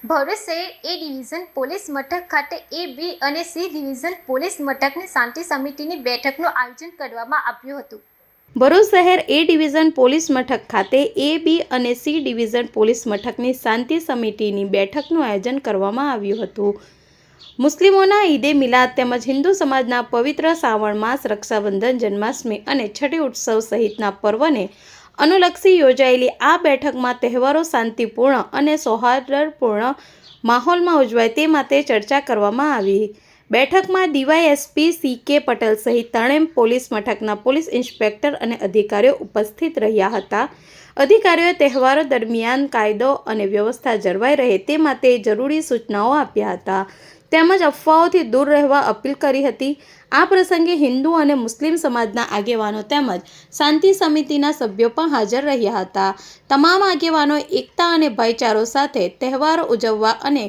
ભરૂચ શહેર એ division police મથક ખાતે એ બી અને સી ડિવિઝન પોલીસ મથકની શાંતિ સમિતિની બેઠકનું આયોજન કરવામાં આવ્યું હતું। ભરૂચ શહેર એ ડિવિઝન પોલીસ મથક ખાતે એ બી અને સી ડિવિઝન પોલીસ મથકની શાંતિ સમિતિની બેઠકનું આયોજન કરવામાં આવ્યું હતું। મુસ્લિમોના ઈદે મિલાદ તેમજ હિન્દુ સમાજના પવિત્ર શ્રાવણ માસ, રક્ષાબંધન, જન્માષ્ટમી અને છઠ્ઠી ઉત્સવ સહિતના પર્વને અનુલક્ષી યોજાયેલી આ બેઠકમાં તહેવારો શાંતિપૂર્ણ અને સૌહાર્દપૂર્ણ માહોલમાં ઉજવાય તે માટે ચર્ચા કરવામાં આવી। બેઠકમાં ડીવાયએસપી સી.કે. પટેલ સહિત ત્રણેય પોલીસ મથકના પોલીસ ઇન્સ્પેક્ટર અને અધિકારીઓ ઉપસ્થિત રહ્યા હતા। અધિકારીઓએ તહેવારો દરમિયાન કાયદો અને વ્યવસ્થા જળવાઈ રહે તે માટે જરૂરી સૂચનાઓ આપ્યા હતા તેમજ અફવાઓથી દૂર રહેવા અપીલ કરી હતી। આ પ્રસંગે હિન્દુ અને મુસ્લિમ સમાજના આગેવાનો તેમજ શાંતિ સમિતિના સભ્યો પણ હાજર રહ્યા હતા। તમામ આગેવાનોએ એકતા અને ભાઈચારો સાથે તહેવારો ઉજવવા અને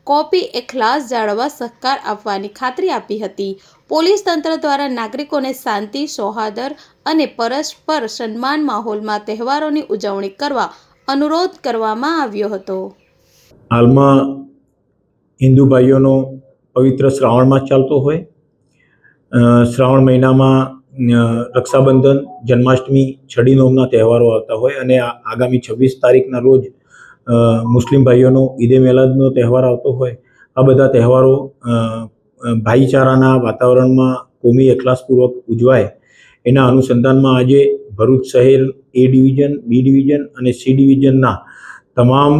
કોમી એખલાસ જાળવવા સહકાર આપવાની ખાતરી આપી હતી। પોલીસ તંત્ર દ્વારા નાગરિકોને શાંતિ, સૌહાર્દ અને પરસ્પર સન્માન માહોલમાં તહેવારોની ઉજવણી કરવા અનુરોધ કરવામાં આવ્યો હતો। હાલમાં હિન્દુ ભાઈઓનો પવિત્ર શ્રાવણ માસ ચાલતો હોય, શ્રાવણ મહિનામાં રક્ષાબંધન, જન્માષ્ટમી, છડી નોમના તહેવારો આવતા હોય અને આગામી 26 તારીખના રોજ મુસ્લિમ ભાઈઓનો ઈદે મિલાદનો તહેવાર આવતો હોય। આ બધા તહેવારો ભાઈચારાના વાતાવરણમાં કોમી એખલાસપૂર્વક ઉજવાય એના અનુસંધાનમાં આજે ભરૂચ શહેર એ ડિવિઝન, બી ડિવિઝન અને સી ડિવિઝનના તમામ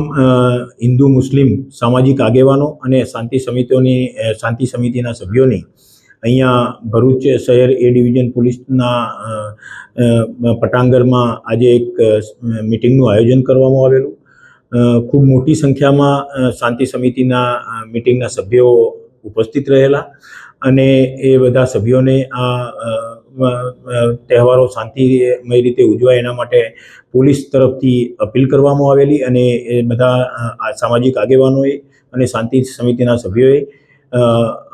હિન્દુ મુસ્લિમ સામાજિક આગેવાનો અને શાંતિ સમિતિના સભ્યોની અહીંયા ભરૂચ શહેર એ ડિવિઝન પોલીસના પટાંગણમાં આજે એક મિટિંગનું આયોજન કરવામાં આવેલું। ખૂબ મોટી સંખ્યામાં શાંતિ સમિતિના મિટિંગના સભ્યો ઉપસ્થિત રહેલા અને એ બધા સભ્યોને આ તહેવારો શાંતિમય રીતે ઉજવાય એના માટે પોલીસ તરફથી અપીલ કરવામાં આવેલી અને એ બધા સામાજિક આગેવાનોએ અને શાંતિ સમિતિના સભ્યોએ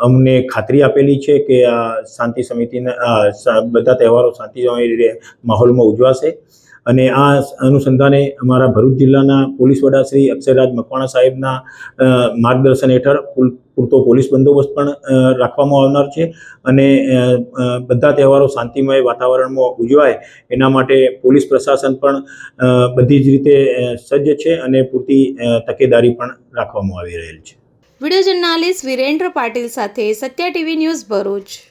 અમને ખાતરી આપેલી છે કે આ શાંતિ સમિતિના બધા તહેવારો શાંતિમય માહોલમાં ઉજવાશે અને આ અનુસંધાને અમારા ભરૂચ જિલ્લાના પોલીસ વડા શ્રી અક્ષયરાજ મકવાણા સાહેબના માર્ગદર્શન હેઠળ પૂરતો પોલીસ બંદોબસ્ત પણ રાખવામાં આવનાર છે અને બધા તહેવારો શાંતિમય વાતાવરણમાં ઉજવાય એના માટે પોલીસ પ્રશાસન પણ બધી જ રીતે સજ્જ છે અને પૂરતી તકેદારી પણ રાખવામાં આવી રહેલ છે। વિડીયો જર્નાલિસ્ટ વિરેન્દ્ર પાટીલ સાથે સત્યા ટીવી ન્યૂઝ ભરૂચ।